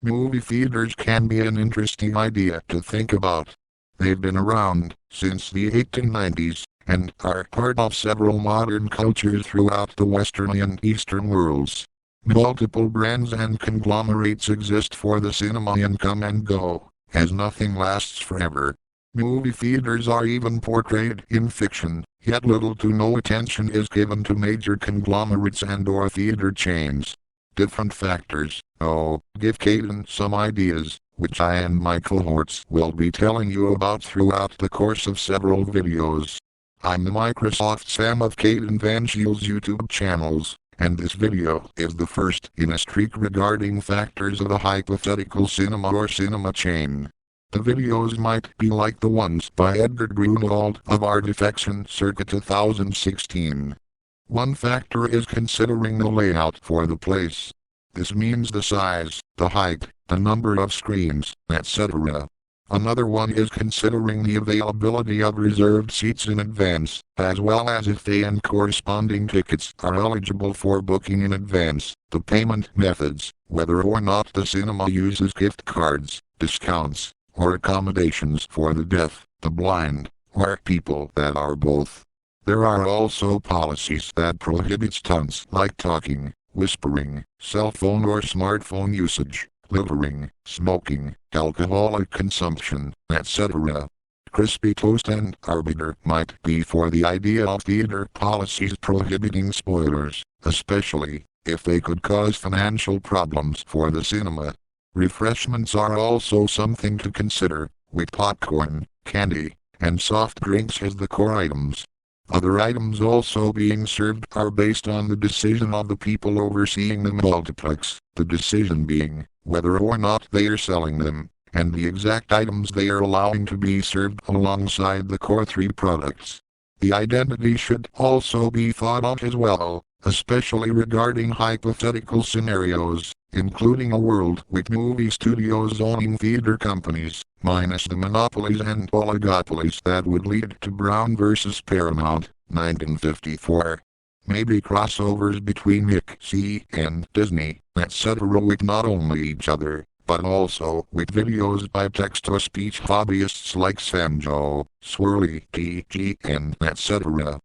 Movie theaters can be an interesting idea to think about. They've been around since the 1890s and are part of several modern cultures throughout the Western and Eastern worlds. Multiple brands and conglomerates exist for the cinema and come and go, as nothing lasts forever. Movie theaters are even portrayed in fiction, yet little to no attention is given to major conglomerates and/or theater chains. Different factors, give Caden some ideas, which I and my cohorts will be telling you about throughout the course of several videos. I'm the Microsoft Sam of Caden Van Shields YouTube channels, and this video is the first in a streak regarding factors of a hypothetical cinema or cinema chain. The videos might be like the ones by Edgar Grunwald of Artifection circa 2016. One factor is considering the layout for the place. This means the size, the height, the number of screens, etc. Another one is considering the availability of reserved seats in advance, as well as if they and corresponding tickets are eligible for booking in advance, the payment methods, whether or not the cinema uses gift cards, discounts, or accommodations for the deaf, the blind, or people that are both. There are also policies that prohibit stunts like talking, whispering, cell phone or smartphone usage, littering, smoking, alcoholic consumption, etc. Crispy toast and arbiter might be for the idea of theater policies prohibiting spoilers, especially if they could cause financial problems for the cinema. Refreshments are also something to consider, with popcorn, candy, and soft drinks as the core items. Other items also being served are based on the decision of the people overseeing the multiplex, the decision being whether or not they are selling them, and the exact items they are allowing to be served alongside the core three products. The identity should also be thought of as well, especially regarding hypothetical scenarios, including a world with movie studios owning theater companies, minus the monopolies and oligopolies that would lead to Brown vs. Paramount, 1954. Maybe crossovers between Nick C. and Disney, etc. with not only each other, but also with videos by text-to-speech hobbyists like Samjo, Swirly, TG, and etc.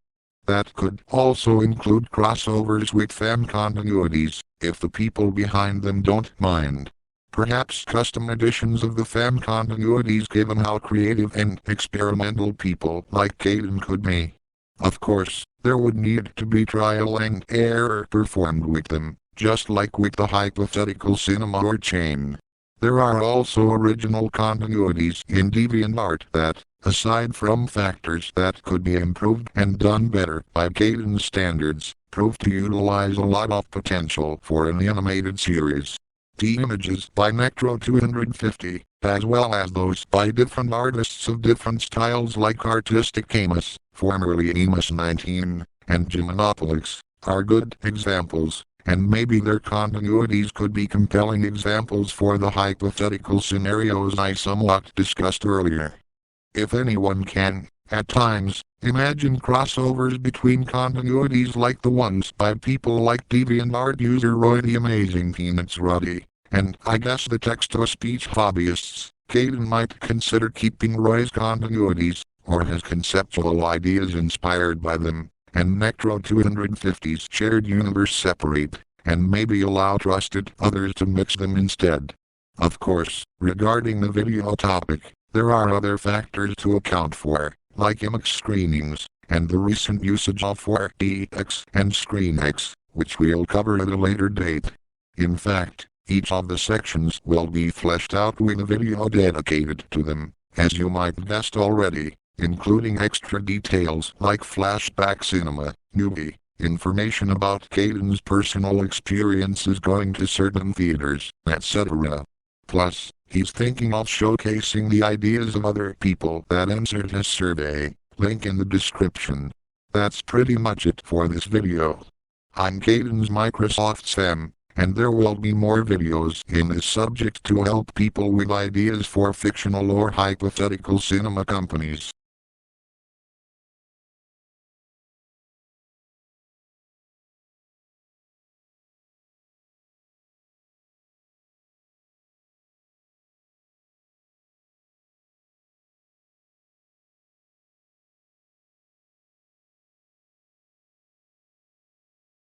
That could also include crossovers with fan continuities, if the people behind them don't mind. Perhaps custom editions of the fan continuities given how creative and experimental people like Caden could be. Of course, there would need to be trial and error performed with them, just like with the hypothetical cinema or chain. There are also original continuities in DeviantArt that, aside from factors that could be improved and done better by Caden's standards, prove to utilize a lot of potential for an animated series. The images by Necro250, as well as those by different artists of different styles like Artistic Amos, formerly Amos 19, and Gymnopolix, are good examples, and maybe their continuities could be compelling examples for the hypothetical scenarios I somewhat discussed earlier. If anyone can, at times, imagine crossovers between continuities like the ones by people like DeviantArt user Roy the Amazing Peanuts Ruddy, and I guess the text-to-speech hobbyists, Caden might consider keeping Roy's continuities, or his conceptual ideas inspired by them, and Necro 250's shared universe separate, and maybe allow trusted others to mix them instead. Of course, regarding the video topic, there are other factors to account for, like IMAX screenings, and the recent usage of 4DX and ScreenX, which we'll cover at a later date. In fact, each of the sections will be fleshed out with a video dedicated to them, as you might guessed already, including extra details like flashback cinema, newbie, information about Caden's personal experiences going to certain theaters, etc. Plus, he's thinking of showcasing the ideas of other people that answered his survey, link in the description. That's pretty much it for this video. I'm Caden's Microsoft Sam, and there will be more videos in this subject to help people with ideas for fictional or hypothetical cinema companies.